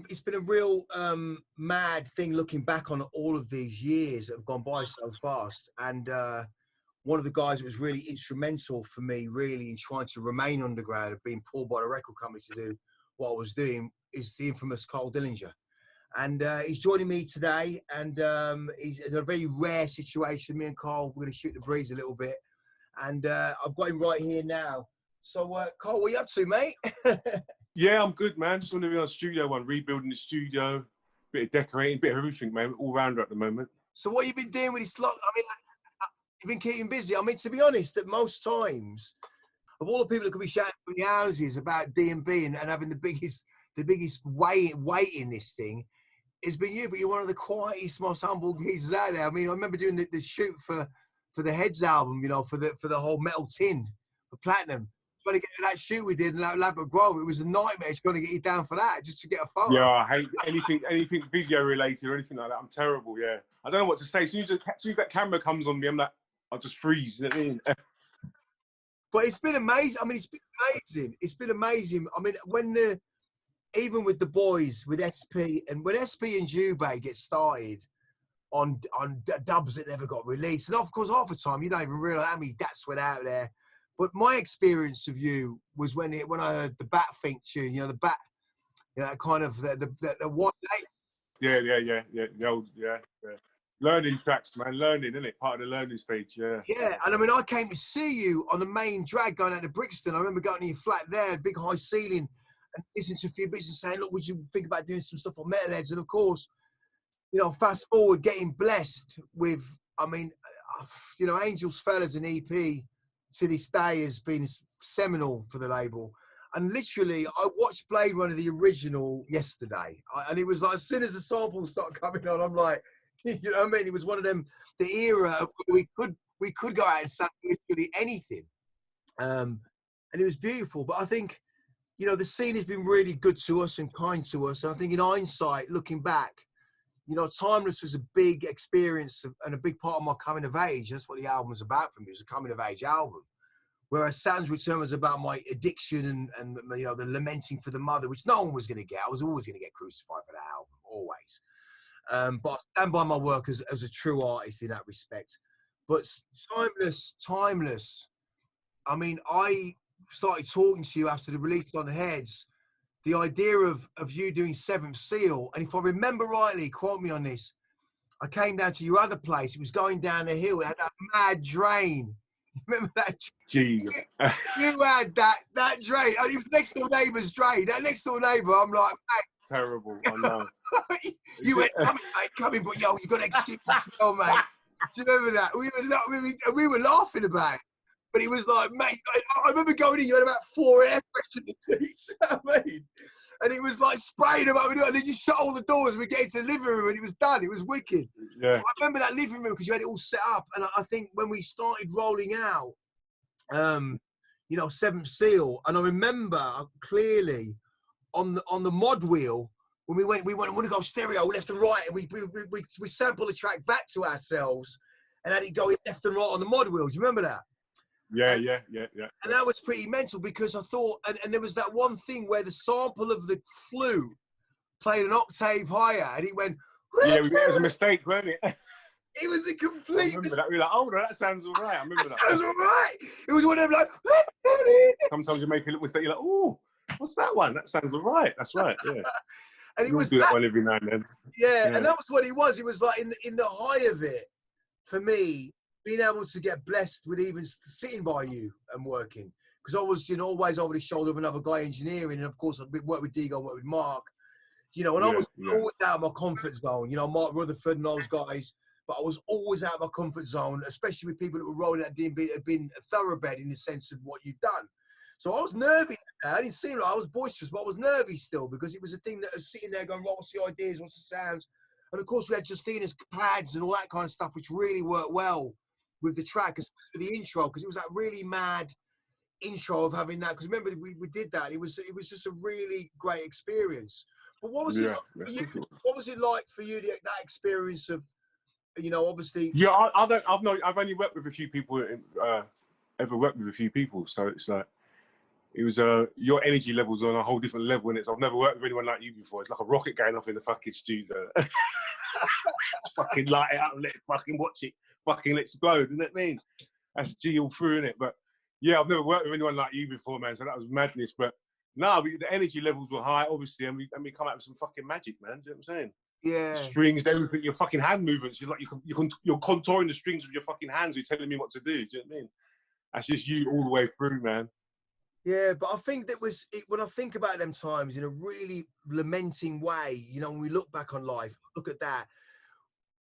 it's been a real mad thing looking back on all of these years that have gone by so fast. And one of the guys that was really instrumental for me, really, in trying to remain underground and being pulled by the record company to do what I was doing, is the infamous Dillinja. And he's joining me today, and he's in a very rare situation. Me and Carl, we're going to shoot the breeze a little bit, and I've got him right here now. So, Carl, what are you up to, mate? Yeah, I'm good, man. Just want to be on studio one, rebuilding the studio, bit of decorating, bit of everything, man. All rounder at the moment. So, what you been doing with this lot? I mean, you've been keeping busy. I mean, to be honest, that most times, of all the people that could be shouting from the houses about D&B and having the biggest weight in this thing, it's been you. But you're one of the quietest, most humble pieces out there. I mean, I remember doing the shoot for the Heads album, you know, for the whole Metal Tin for Platinum. Trying to get to that shoot we did in Labrador Grove, it was a nightmare. It's going to get you down for that just to get a photo. Yeah, I hate anything video related or anything like that. I'm terrible. Yeah, I don't know what to say. As soon as that camera comes on me, I'm like, I'll just freeze. You know what I mean? But it's been amazing. I mean, it's been amazing. It's been amazing. I mean, even with the boys, with SP, and when SP and Jubei get started on dubs that never got released, and of course, half the time you don't even realise how many dats went out there. But my experience of you was when I heard the Bat Fink tune, you know, the Bat, you know, kind of the one. Yeah. Learning tracks, man. Learning, isn't it? Part of the learning stage, yeah. Yeah, and I mean, I came to see you on the main drag going out to Brixton. I remember going to your flat there, big high ceiling, and listening to a few bits and saying, look, would you think about doing some stuff on Metalheads? And of course, you know, fast forward, getting blessed with, I mean, you know, Angels Fellas and EP to this day has been seminal for the label. And literally, I watched Blade Runner, the original, yesterday. And it was like, as soon as the samples started coming on, I'm like, you know what I mean? It was one of them, the era of we could go out and say literally anything. And it was beautiful. But I think, you know, the scene has been really good to us and kind to us. And I think in hindsight, looking back, you know, Timeless was a big experience and a big part of my coming of age. That's what the album was about for me. It was a coming of age album. Whereas Sam's Return was about my addiction and you know, the lamenting for the mother, which no one was going to get. I was always going to get crucified for that album, always. But I stand by my work as a true artist in that respect. But Timeless. I mean, I started talking to you after the release on Heads. The idea of you doing Seventh Seal, and if I remember rightly, quote me on this, I came down to your other place. It was going down the hill. It had that mad drain. Remember that? Gee. You had that drain. It was next door neighbour's drain. That next door neighbour, I'm like, mate. Terrible, I know. You went, come in, but yo, you got to excuse me, mate. Do you remember that? We were laughing about it. But he was like, mate, I remember going in, you had about 4 air fresheners, you know what I mean? And it was like spraying them up, and then you shut all the doors and we get into the living room and it was done. It was wicked. Yeah. So I remember that living room because you had it all set up. And I think when we started rolling out, you know, Seventh Seal, and I remember clearly on the mod wheel, when we want to go stereo left and right, and we sample the track back to ourselves and had it going left and right on the mod wheel. Do you remember that? Yeah. And that was pretty mental because I thought, and there was that one thing where the sample of the flute played an octave higher, and it went. Yeah, it was a mistake, wasn't it? It was a complete mistake. That. We were like, oh no, that sounds all right. I remember that. Sounds all right. It was one of them like. Sometimes you make a little mistake. You're like, oh, what's that one? That sounds all right. That's right. Yeah. And it was do that one every now and then. Yeah, and that was what it was. It was like in the high of it, for me, being able to get blessed with even sitting by you and working, because I was, you know, always over the shoulder of another guy engineering, and of course I worked with Digo, worked with Mark, you know, and I was always out of my comfort zone, you know, Mark Rutherford and those guys, but I was always out of my comfort zone, especially with people that were rolling at D&B that had been a thoroughbred in the sense of what you've done. So I was nervy. I didn't seem like I was boisterous, but I was nervy still because it was a thing that was sitting there going, what's the ideas, what's the sounds? And of course we had Justina's pads and all that kind of stuff, which really worked well with the track, especially the intro, because it was that really mad intro of having that. Because remember, we did that. It was just a really great experience. But what was it like for you? What was it like for you, that experience of, you know, obviously? Yeah, I've only worked with a few people, ever worked with a few people, so it's like, it was your energy levels on a whole different level, and I've never worked with anyone like you before. It's like a rocket going off in the fucking studio. Fucking light it up and let it fucking watch it fucking explode, you know what I mean? That's G all through, innit? But yeah, I've never worked with anyone like you before, man, so that was madness. But no, the energy levels were high, obviously, and we come out with some fucking magic, man. Do you know what I'm saying? Yeah. The strings, everything, your fucking hand movements. You're contouring the strings with your fucking hands. You're telling me what to do. Do you know what I mean? That's just you all the way through, man. Yeah, but I think when I think about them times in a really lamenting way, you know, when we look back on life, look at that,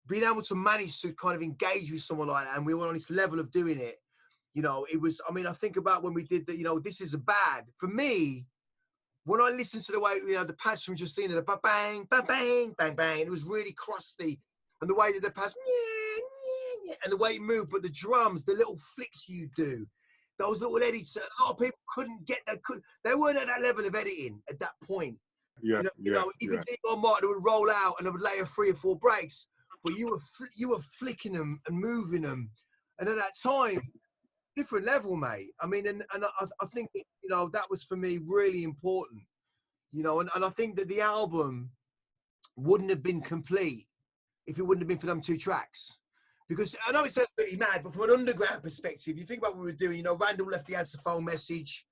being able to manage to kind of engage with someone like that, and we were on this level of doing it, you know, it was, I mean, I think about when we did that, you know, This Is a Bad. For me, when I listened to the way, you know, the pads from Justina, the bang, bang, bang, bang, bang, it was really crusty. And the way that the pads, and the way it moved, but the drums, the little flicks you do, those little edits, a lot of people they weren't at that level of editing at that point. Yeah, even Dion Martin would roll out and they would layer 3 or 4 breaks, but you were flicking them and moving them. And at that time, different level, mate. I mean, and I think, you know, that was for me really important, you know, and I think that the album wouldn't have been complete if it wouldn't have been for them 2 tracks. Because I know it sounds pretty mad, but from an underground perspective, you think about what we were doing, you know, Randall left the answer phone message.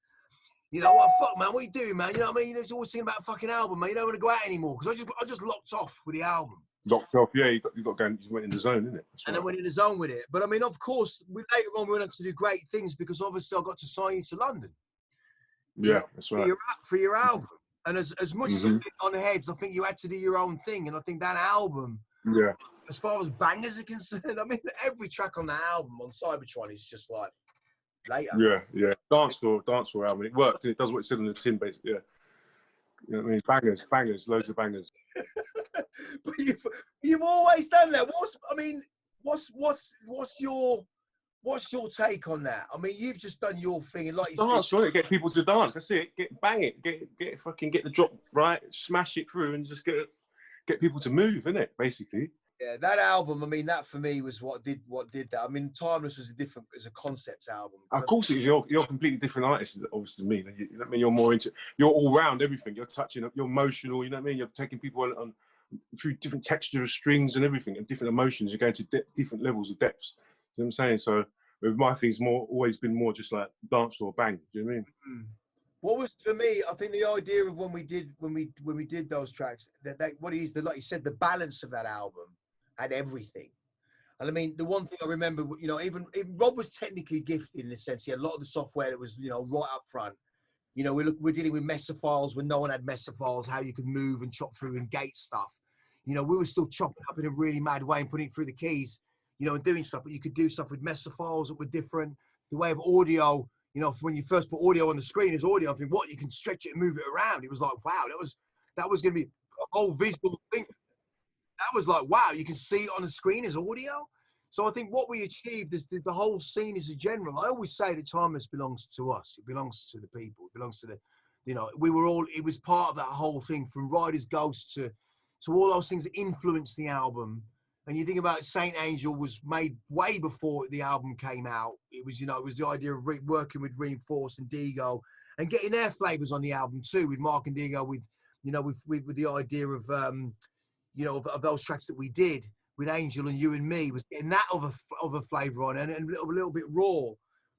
You know, what fuck, man, what are you doing, man? You know what I mean? You know, he's always thinking about a fucking album, man. You don't want to go out anymore. Because I just locked off with the album. Locked off, yeah, you got going, you went in the zone, innit? And I went in the zone with it. But I mean, of course, later on we went on to do great things because obviously I got to sign you to London. Yeah, that's right. For your album. And as much as it on heads, I think you had to do your own thing. And I think that album, yeah, as far as bangers are concerned, I mean, every track on that album on Cybertron is just like later. Yeah. Dance floor album. It worked. It does what it said on the tin, basically. Yeah. You know what I mean? Bangers, loads of bangers. But you've always done that. What's your take on that? I mean, you've just done your thing, and like you dance, right? Get people to dance. That's it. Bang it. Get the drop right. Smash it through, and just get people to move, innit? Basically. Yeah, that album. I mean, that for me was what did that. I mean, Timeless was as a concept album. Of course, you're a completely different artist, obviously, to me. You know what I mean? You're more you're all round everything. You're touching, you're emotional. You know what I mean? You're taking people on through different texture of strings and everything, and different emotions. You're going to different levels of depths. You know what I'm saying? So with my things, always been more just like dance or bang. Do you know what I mean? Mm-hmm. What was for me? I think the idea of when we did those tracks, that what is like you said, the balance of that album had everything. And I mean, the one thing I remember, you know, even Rob was technically gifted in a sense. He had a lot of the software that was, you know, right up front. You know, we're dealing with Mesa files when no one had Mesa files, how you could move and chop through and gate stuff. You know, we were still chopping up in a really mad way and putting it through the keys, you know, and doing stuff. But you could do stuff with Mesa files that were different. The way of audio, you know, when you first put audio on the screen as audio, I think, what, you can stretch it and move it around. It was like, wow, that was going to be a whole visual thing. That was like, wow, you can see it on the screen as audio. So I think what we achieved is the whole scene as a general. I always say that Timeless belongs to us. It belongs to the people. It belongs to the, you know, it was part of that whole thing, from Rider's Ghost to all those things that influenced the album. And you think about Saint Angel was made way before the album came out. It was, you know, it was the idea of working with Reinforce and Digo and getting their flavors on the album too, with Mark and Digo, with, you know, with the idea of, you know, of those tracks that we did with Angel and You and Me, was getting that other flavour on and a little bit raw.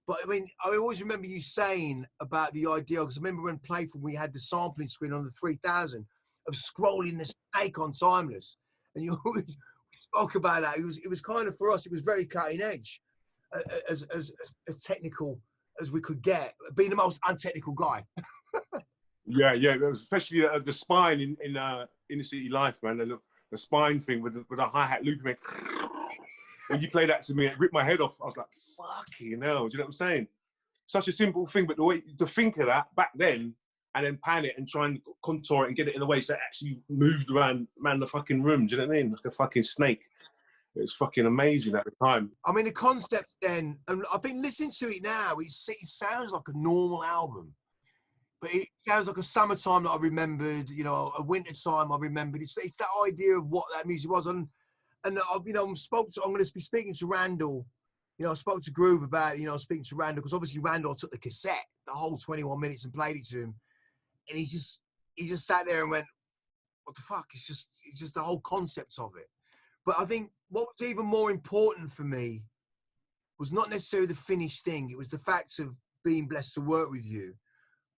But I mean, I always remember you saying about the idea, because I remember when Playful, we had the sampling screen on the 3000 of scrolling the snake on Timeless, and you always spoke about that. It was kind of, for us, it was very cutting edge, as technical as we could get, being the most untechnical guy. Yeah, especially the spine in Inner City Life, man. The spine thing with a hi-hat looping. When you play that to me, it ripped my head off. I was like, fucking hell, do you know what I'm saying? Such a simple thing, but the way to think of that back then, and then pan it and try and contour it and get it in a way so it actually moved around the fucking room, do you know what I mean? Like a fucking snake. It was fucking amazing at the time. I mean, the concept then, and I've been listening to it now, it sounds like a normal album. But it sounds like a summertime that I remembered, you know, a winter time I remembered. It's that idea of what that music was. And you know, I'm going to be speaking to Randall you know, I spoke to Groove about it, you know, speaking to Randall, because obviously Randall took the cassette, the whole 21 minutes, and played it to him. And he just sat there and went, what the fuck? It's just the whole concept of it. But I think what was even more important for me was not necessarily the finished thing. It was the fact of being blessed to work with you.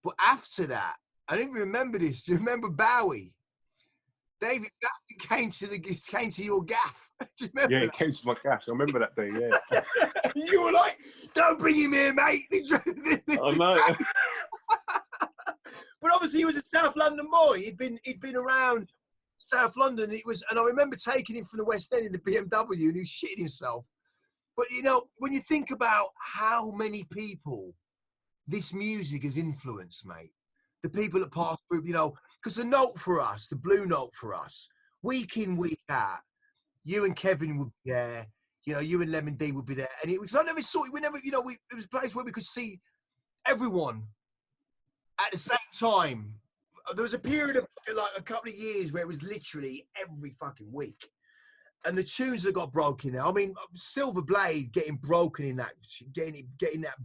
But after that, I don't even remember this. Do you remember Bowie? David Bowie came to your gaff. Do you remember? Yeah, that? it came to my gaff. I remember that day. Yeah. You were like, "Don't bring him here, mate." I know. But obviously, he was a South London boy. He'd been around South London. And I remember taking him from the West End in the BMW, and he was shitting himself. But you know, when you think about how many people this music has influenced, mate, the people that pass through, you know, because the note for us, the Blue Note for us, week in, week out, you and Kevin would be there, you know, you and Lemon D would be there. And it was, I never saw, we never, you know, it was a place where we could see everyone at the same time. There was a period of like a couple of years where it was literally every fucking week. And the tunes that got broken now, I mean, Silver Blade getting broken in that, getting that,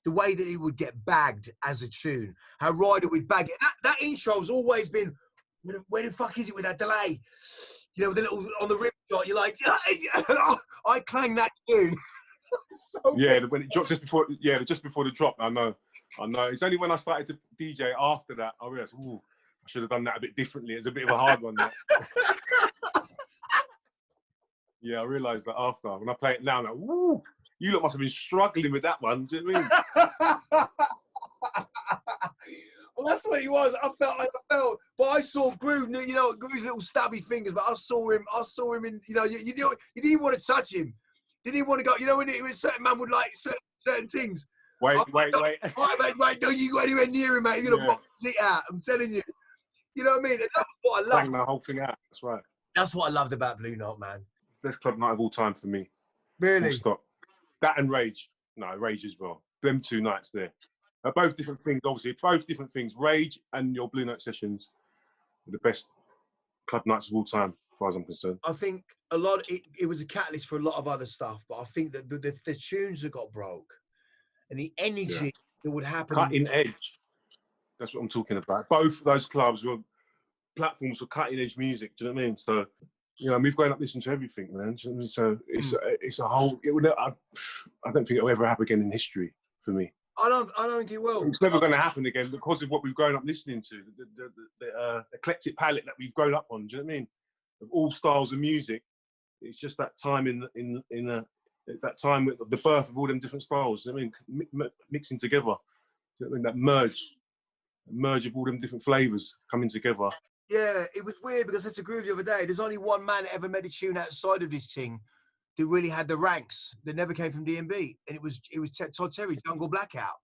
the way that it would get bagged as a tune, how Ryder would bag it. That intro's always been, where the fuck is it with that delay? You know, with the little, on the rim shot, you're like, I clang that tune. So yeah, when it dropped just before the drop, I know. It's only when I started to DJ after that, I realized, ooh, I should have done that a bit differently. It's a bit of a hard one, that. Yeah, I realised that after. When I play it now, I'm like, woo, you lot must have been struggling with that one. Do you know what I mean? Well, that's what he was. I felt, but I saw Groove, you know, Groove's little stabby fingers, but I saw him in, you know, you didn't want to touch him. You didn't want to go, you know, when a certain man would like certain things. Wait. Mate, don't you go anywhere near him, mate. You're going to pop his teeth out. I'm telling you. You know what I mean? And that's what I loved. Bang the whole thing out. That's right. That's what I loved about Blue Note, man. Best club night of all time for me. Really? Full stop. That and Rage. No, Rage as well. Them 2 nights there. Both different things, obviously. Both different things. Rage and your Blue Note sessions are the best club nights of all time, as far as I'm concerned. I think it was a catalyst for a lot of other stuff, but I think that the tunes that got broke and the energy that would happen. Cutting edge. That's what I'm talking about. Both of those clubs were platforms for cutting edge music. Do you know what I mean? So, you know, we've grown up listening to everything, man. So it's a whole. I don't think it'll ever happen again in history for me. I don't think it will. It's never going to happen again because of what we've grown up listening to, the eclectic palette that we've grown up on. Do you know what I mean? Of all styles of music, it's just that time in that time of the birth of all them different styles. I mean, mixing together. Do you know what I mean? That merge of all them different flavors coming together. Yeah, it was weird because that's a Groove the other day. There's only one man that ever made a tune outside of this thing that really had the ranks that never came from D&B, and it was Todd Terry, Jungle Blackout.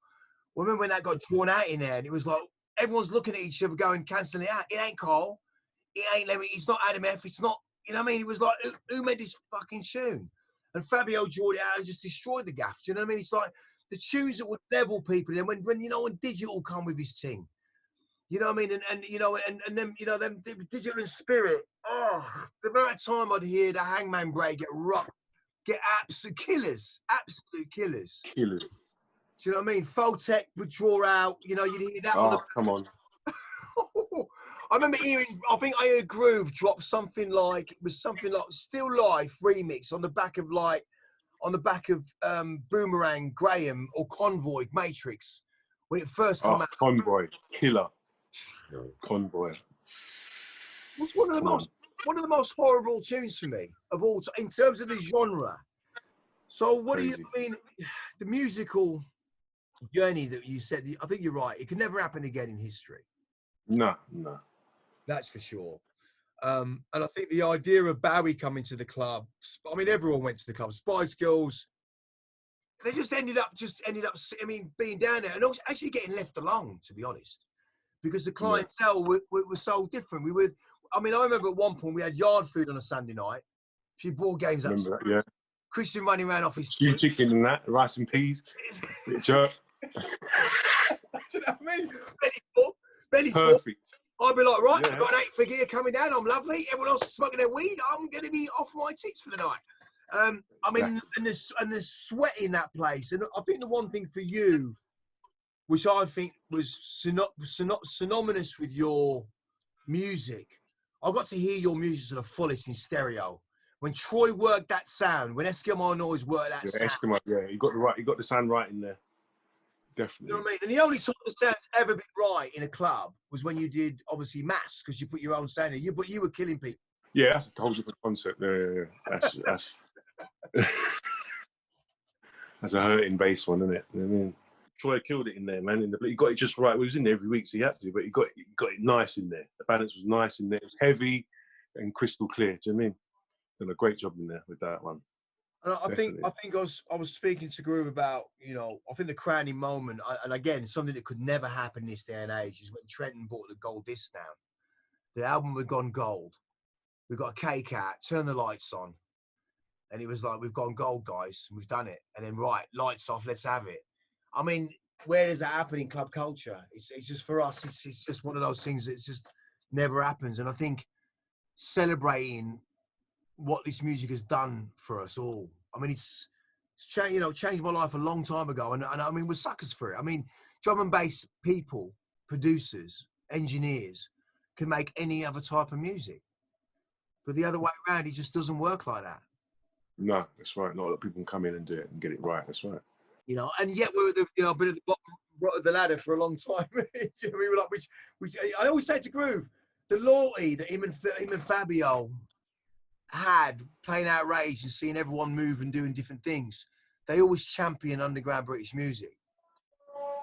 Well, remember when that got drawn out in there, and it was like everyone's looking at each other, going, cancelling it out. It ain't Cole, it ain't Lemmy, it's not Adam F, it's not. You know what I mean? It was like, who made this fucking tune? And Fabio drew it out and just destroyed the gaff. Do you know what I mean? It's like the tunes that would level people. And when you know, when Digital come with his thing, you know what I mean? And you know, and then, you know, them Digital and Spirit. Oh, the amount of time I'd hear the Hangman Break get absolute killers. Killers. Do you know what I mean? Photech would draw out, you know, you'd hear that on the... come on. I remember hearing, I think I heard Groove drop something like Still Life remix on the back of Boomerang, Graham, or Convoy, Matrix, when it first came out. Convoy, killer. Convoy. What's one of the most horrible tunes for me of all time, in terms of the genre. So what Crazy. do you mean, the musical journey that you said, I think you're right, it could never happen again in history. No. That's for sure. And I think the idea of Bowie coming to the club, I mean, everyone went to the club. Spice Girls, they just ended up, I mean, being down there and also actually getting left alone, to be honest, because the clientele was so different. I remember at one point we had yard food on a Sunday night, a few board games up. Remember that, yeah. Christian running around off his Stew chicken and that, rice and peas, jerk. Do you know what I mean? Belly full. Perfect. I'd be like, right, I've got an 8 for gear coming down. I'm lovely. Everyone else is smoking their weed. I'm going to be off my tits for the night. I mean, and there's sweat in that place, and I think the one thing for you, which I think was synonymous with your music, I got to hear your music to the fullest in stereo. When Troy worked that sound, when Eskimo Noise worked that sound, Eskimo, yeah, you got the sound right in there, definitely. You know what I mean? And the only time the sound's ever been right in a club was when you did obviously Mass, because you put your own sound in. But you were killing people. Yeah, that's a whole different concept. Yeah. That's that's a hurting bass one, isn't it? You know what I mean? Troy killed it in there, man. He got it just right. He was in there every week, so he had to, but he got it nice in there. The balance was nice in there. It was heavy and crystal clear. Do you know what I mean? Done a great job in there with that one. And I think I was speaking to Groove about, I think the crowning moment, and again, something that could never happen in this day and age, is when Trenton bought the gold disc down. The album had gone gold. We got a cake out, turned the lights on, and it was like, we've gone gold, guys. We've done it. And then, right, lights off, let's have it. I mean, where does that happen in club culture? It's just for us, it's just one of those things that just never happens. And I think celebrating what this music has done for us all. I mean, it's changed my life a long time ago. And I mean, we're suckers for it. I mean, drum and bass people, producers, engineers can make any other type of music. But the other way around, it just doesn't work like that. No, that's right. Not a lot of people can come in and do it and get it right. That's right. And yet we're been at the bottom of the ladder for a long time. We were like, which I always say to Groove, the loyalty that him and Fabio had playing Outrage and seeing everyone move and doing different things. They always champion underground British music.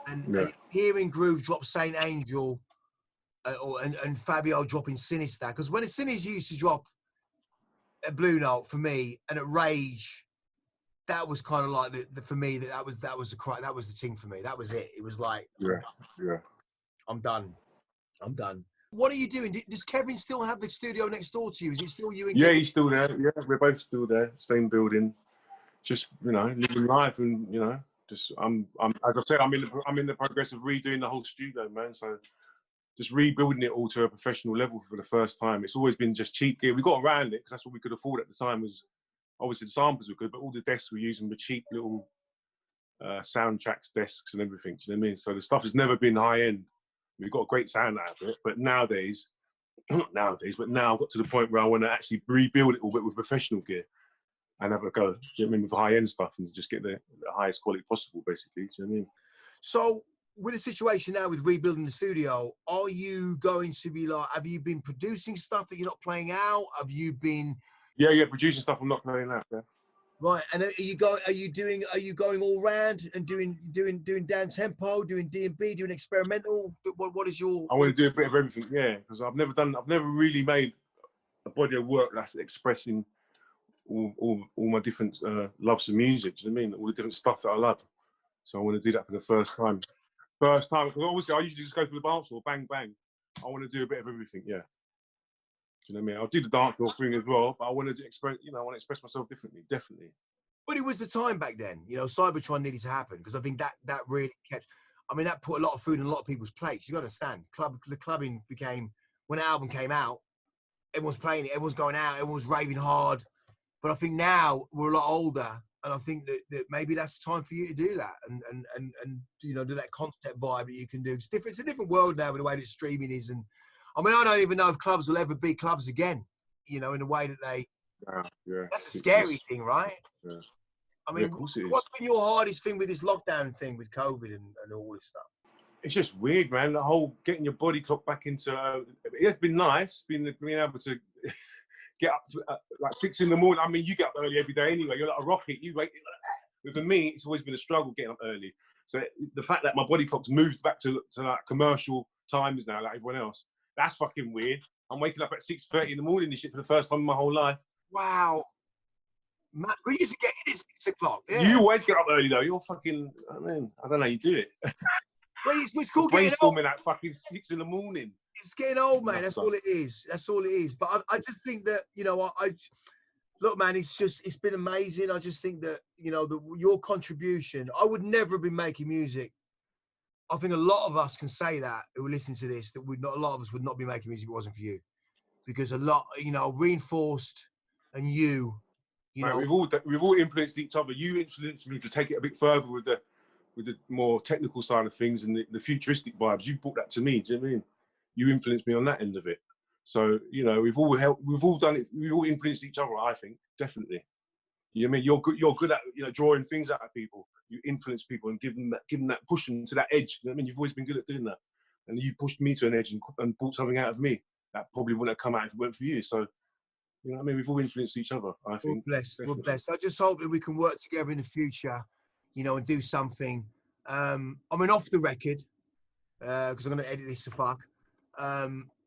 And hearing Groove drop Saint Angel and Fabio dropping Sinister, because when Sinister used to drop at Blue Note for me and at Rage, that was kind of like for me that was the thing for me. That was it. It was like, I'm done. What are you doing? Does Kevin still have the studio next door to you? Is it still you and Kevin? He's still there. Yeah, we're both still there, same building. Just living life, and just I'm as I said, I'm in the progress of redoing the whole studio, man. So just rebuilding it all to a professional level for the first time. It's always been just cheap gear. We got around it because that's what we could afford at the time. Was obviously the samples were good, but all the desks we're using were cheap little soundtracks desks and everything. Do you know what I mean? So the stuff has never been high end. We've got a great sound out of it, but now I've got to the point where I want to actually rebuild it all, but with professional gear and have a go. Do you know what I mean? With high end stuff and just get the highest quality possible, basically. Do you know what I mean? So, with the situation now with rebuilding the studio, are you going to be like, have you been producing stuff that you're not playing out? Have you been? Yeah, producing stuff I'm not playing out. Yeah. Right, and are you going all round and doing down tempo, doing D&B, doing experimental? What is your? I want to do a bit of everything, yeah, because I've never really made a body of work that's expressing all my different loves of music. Do you know what I mean? All the different stuff that I love. So I want to do that for the first time. Because obviously I usually just go for the dance floor, bang bang. I want to do a bit of everything, yeah. Do you know what I mean? I'll do the dance floor thing as well, but I want to express, I want to express myself differently, definitely. But it was the time back then, Cybertron needed to happen, because I think that really kept. I mean, that put a lot of food in a lot of people's plates. You got to understand, the clubbing became, when the album came out, everyone's playing it, everyone's going out, everyone's raving hard. But I think now we're a lot older, and I think that maybe that's the time for you to do that and do that concept vibe that you can do. It's different. It's a different world now with the way that streaming is, and I mean, I don't even know if clubs will ever be clubs again. In the way that they. Yeah. That's a scary thing, right? Yeah. I mean, what's been your hardest thing with this lockdown thing with COVID and all this stuff? It's just weird, man. The whole getting your body clock back into it's been nice, being able to get up to, like 6 in the morning. I mean, you get up early every day anyway. You're like a rocket. You wait. But for me, it's always been a struggle getting up early. So the fact that my body clock's moved back to like commercial times now, like everyone else, that's fucking weird. I'm waking up at 6:30 in the morning and shit for the first time in my whole life. Wow. Matt, we used to get in at 6 o'clock. Yeah. You always get up early though. You're fucking. I mean, I don't know how you do it. Well, it's called getting old. Brainstorming at fucking 6 in the morning. It's getting old, man. That's all it is. That's all it is. But I just think that I look, man. It's been amazing. I just think that your contribution. I would never have been making music. I think a lot of us can say that who are listening to this, that a lot of us would not be making music if it wasn't for you, because a lot, Reinforced and you You Mate, know, we've all influenced each other. You influenced me to take it a bit further with the more technical side of things and the futuristic vibes. You brought that to me. Do you know what I mean? You influenced me on that end of it. So, you know, we've all helped. We've all done it. We've all influenced each other. I think definitely. You know what I mean? You're good. You're good at, you know, drawing things out of people. You influence people and give them that pushing to that edge. You know what I mean? You've always been good at doing that, and you pushed me to an edge and brought something out of me that probably wouldn't have come out if it weren't for you. So, you know what I mean? We've all influenced each other, I we're think. blessed. We're Definitely. blessed. I just hope that we can work together in the future, you know, and do something. I mean, off the record, because I'm going to edit this to fuck.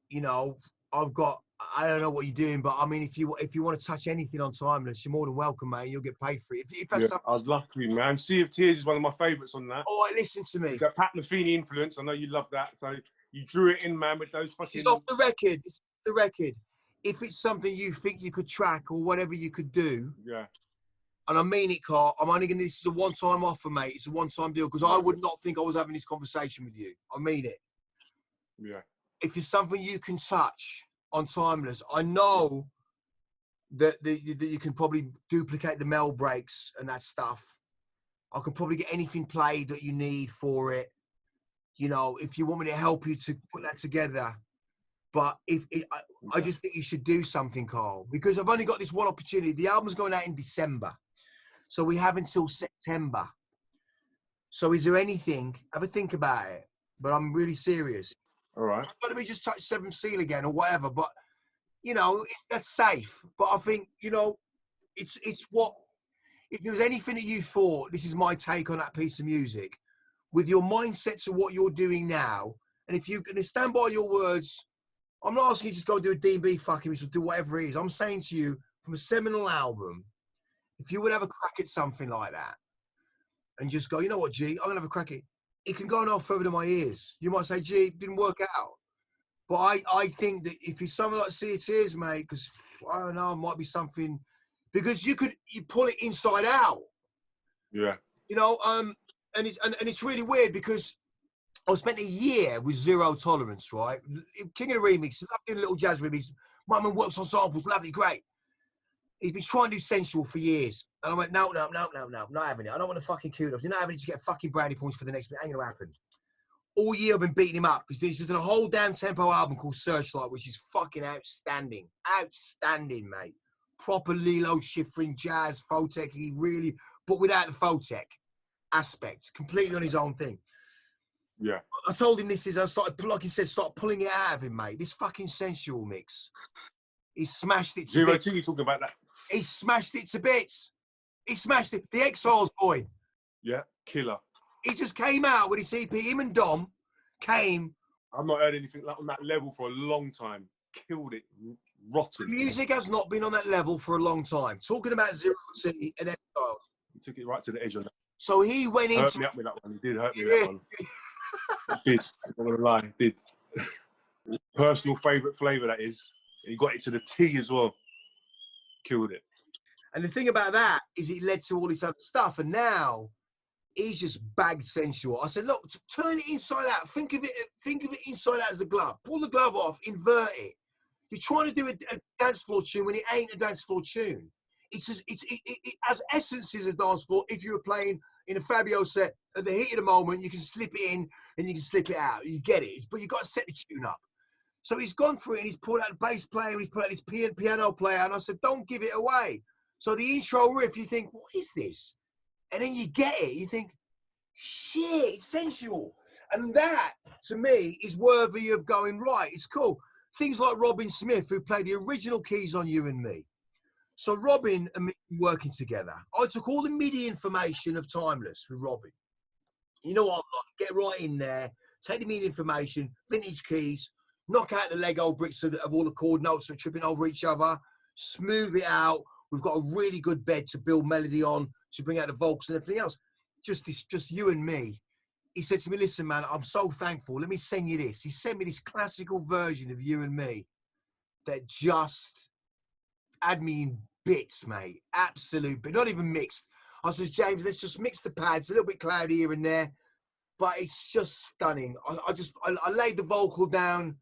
You know, I don't know what you're doing, but I mean, if you want to touch anything on Timeless, you're more than welcome, mate. You'll get paid for it. If that's Yeah, something, I'd love to, man. Sea of Tears is one of my favourites on that. all right, listen to me. It's got Pat Metheny influence. I know you love that. So you drew it in, man, with those This fucking... is off the record. This is the record. If it's something you think you could track or whatever you could do, Yeah. and I mean it, Carl, I'm only going to, this is a one-time offer, mate. It's a one-time deal because I would not think I was having this conversation with you. I mean it. Yeah. If it's something you can touch on Timeless, I know that you can probably duplicate the mel breaks and that stuff. I can probably get anything played that you need for it. You know, if you want me to help you to put that together. But I just think you should do something, Carl, because I've only got this one opportunity. The album's going out in December, so we have until September. So is there anything, have a think about it, but I'm really serious. All right. Let me just touch Seventh Seal again or whatever, but, you know, that's safe. But I think, you know, it's what, if there was anything that you thought, this is my take on that piece of music, with your mindset to what you're doing now, and if you can stand by your words, I'm not asking you to just go do a DB fucking, or do whatever it is. I'm saying to you, from a seminal album, if you would have a crack at something like that, and just go, you know what, G, I'm going to have a crack at it. It can go no further to my ears. You might say, G, it didn't work out. But I think that if it's something like Sea of Tears, mate, because, I don't know, it might be something, because you pull it inside out. Yeah. You know, and it's really weird because I spent a year with Zero Tolerance, right? King of the remix, love doing a little jazz remix. My man works on samples, lovely, great. He's been trying to do sensual for years. And I went, no, not having it. I don't want to fucking cue it up. You're not having it to get fucking brownie points for the next bit. Ain't going to happen. All year I've been beating him up because he's just done a whole damn tempo album called Searchlight, which is fucking outstanding. Outstanding, mate. Proper Lilo Schifrin jazz, Photech, he really, but without the Photech aspect, completely on his own thing. Yeah. I told him this is, I started, like he said, start pulling it out of him, mate. This fucking sensual mix. He smashed it to Zero bits. Two, you talking about that? He smashed it to bits. He smashed it. The Exiles boy. Yeah, killer. He just came out with his EP. Him and Dom came. I've not heard anything like on that level for a long time. Killed it. Rotten. Music has not been on that level for a long time. Talking about Zero T and Exiles. He took it right to the edge on that. So he went into. Hurt me up with that one. He did hurt me with that one. It did. I'm not gonna lie. It did. Personal favourite flavour that is. He got it to the T as well. Killed it. And the thing about that is it led to all this other stuff. And now he's just bagged sensual. I said, look, turn it inside out. Think of it inside out as a glove. Pull the glove off, invert it. You're trying to do a dance floor tune when it ain't a dance floor tune. It has essence as a dance floor. If you were playing in a Fabio set at the heat of the moment, you can slip it in and you can slip it out. You get it. But you've got to set the tune up. So he's gone for it and he's pulled out the bass player and he's pulled out his piano player. And I said, don't give it away. So the intro riff, you think, what is this? And then you get it. You think, shit, it's sensual. And that, to me, is worthy of going, right, it's cool. Things like Robin Smith, who played the original keys on You and Me. So Robin and me working together. I took all the MIDI information of Timeless with Robin. You know what I'm like? Get right in there, take the MIDI information, vintage keys, knock out the Lego bricks of all the chord notes that are tripping over each other, smooth it out. We've got a really good bed to build melody on, to bring out the vocals and everything else. Just you and me. He said to me, listen, man, I'm so thankful. Let me send you this. He sent me this classical version of You and Me that just had me in bits, mate. Absolute, but not even mixed. I said, James, let's just mix the pads, a little bit cloudy here and there, but it's just stunning. I laid the vocal down,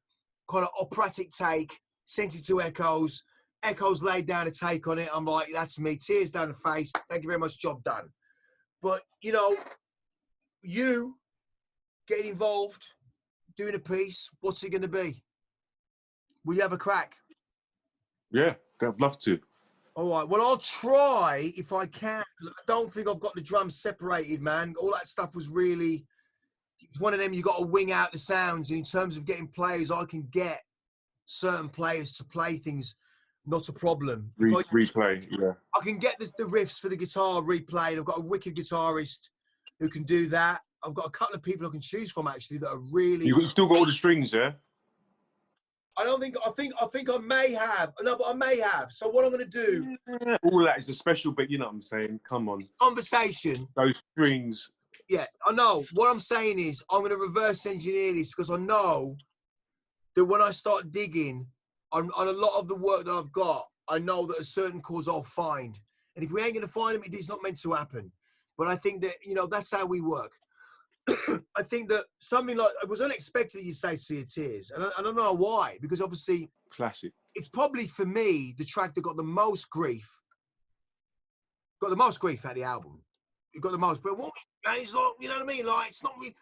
kind of operatic take, sent it to Echoes. Echo's laid down a take on it. I'm like, that's me. Tears down the face. Thank you very much. Job done. But, you know, you getting involved, doing a piece, what's it going to be? Will you have a crack? Yeah, I'd love to. All right. Well, I'll try if I can. I don't think I've got the drums separated, man. All that stuff was really, it's one of them you got to wing out the sounds. And in terms of getting players, I can get certain players to play things, not a problem. Replay, yeah. I can get the riffs for the guitar replayed. I've got a wicked guitarist who can do that. I've got a couple of people I can choose from actually that are really. You still got all the strings, yeah? I think I may have. No, but I may have. So what I'm going to do? Yeah, all that is a special bit. You know what I'm saying? Come on. Conversation. Those strings. Yeah, I know. What I'm saying is I'm going to reverse engineer this because I know that when I start digging on a lot of the work that I've got, I know that a certain chords I'll find. And if we ain't going to find them, it is not meant to happen. But I think that, you know, that's how we work. I think that something like, it was unexpected that you say Sea of Tears. And I don't know why, because obviously... Classic. It's probably, for me, the track that got the most grief. Got the most grief out of the album. It got the most... But what, man, it's like, you know what I mean? Like, it's not... The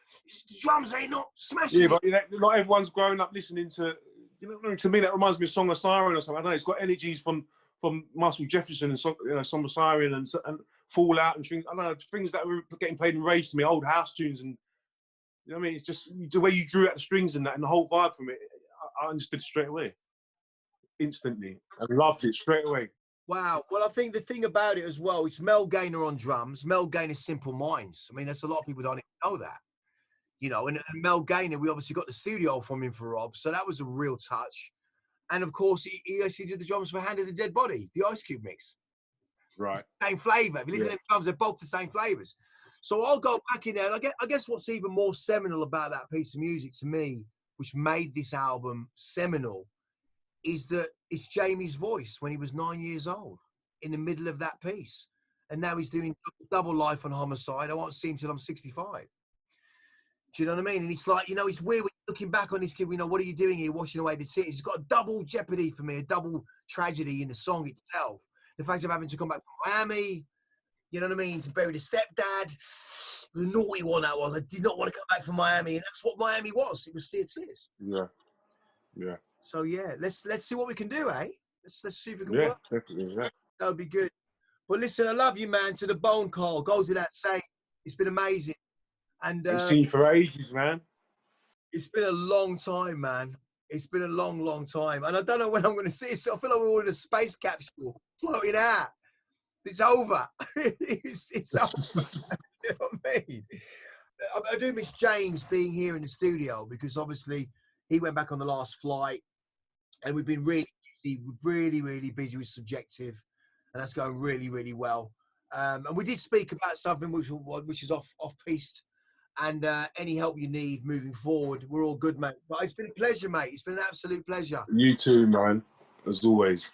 drums ain't not smashing. Yeah, but you know, not everyone's growing up listening to... You know, to me, that reminds me of Song of Siren or something. I don't know, it's got energies from Marshall Jefferson and Song of Siren and Fallout and things. I don't know, things that were getting played and raised to me, old house tunes, and you know what I mean. It's just the way you drew out the strings and that, and the whole vibe from it. I understood it straight away, instantly. I loved it straight away. Wow. Well, I think the thing about it as well, it's Mel Gaynor on drums. Mel Gaynor's Simple Minds. I mean, that's a lot of people don't even know that. You know, and Mel Gaynor, we obviously got the studio from him for Rob, so that was a real touch. And of course, he actually did the drums for Hand of the Dead Body, the Ice Cube mix. Right. Same flavour. If you listen to the drums, they're both the same flavours. So I'll go back in there, and I guess what's even more seminal about that piece of music to me, which made this album seminal, is that it's Jamie's voice when he was 9 years old in the middle of that piece. And now he's doing double life on Homicide. I won't see him till I'm 65. Do you know what I mean? And it's like, you know, it's weird when you're looking back on this kid, you know, what are you doing here washing away the tears? He's got a double jeopardy for me, a double tragedy in the song itself. The fact of having to come back from Miami, you know what I mean, to bury the stepdad, the naughty one that was. I did not want to come back from Miami, and that's what Miami was. It was Sea of Tears. Yeah, yeah. So yeah, let's see what we can do, eh? Let's see if we can work. Yeah, definitely. Yeah. That would be good. But listen, I love you, man, to the bone, Carl. Goes without saying, it's been amazing. And I've seen you for ages, man. It's been a long time, man. It's been a long, long time. And I don't know when I'm going to see it. So I feel like we're all in a space capsule floating out. It's over. it's over. You know what I mean? I do miss James being here in the studio because obviously he went back on the last flight and we've been really busy with Subjective, and that's going really, really well. And we did speak about something which is off piste. And any help you need moving forward, we're all good, mate. But it's been a pleasure, mate. It's been an absolute pleasure. You too, man, as always.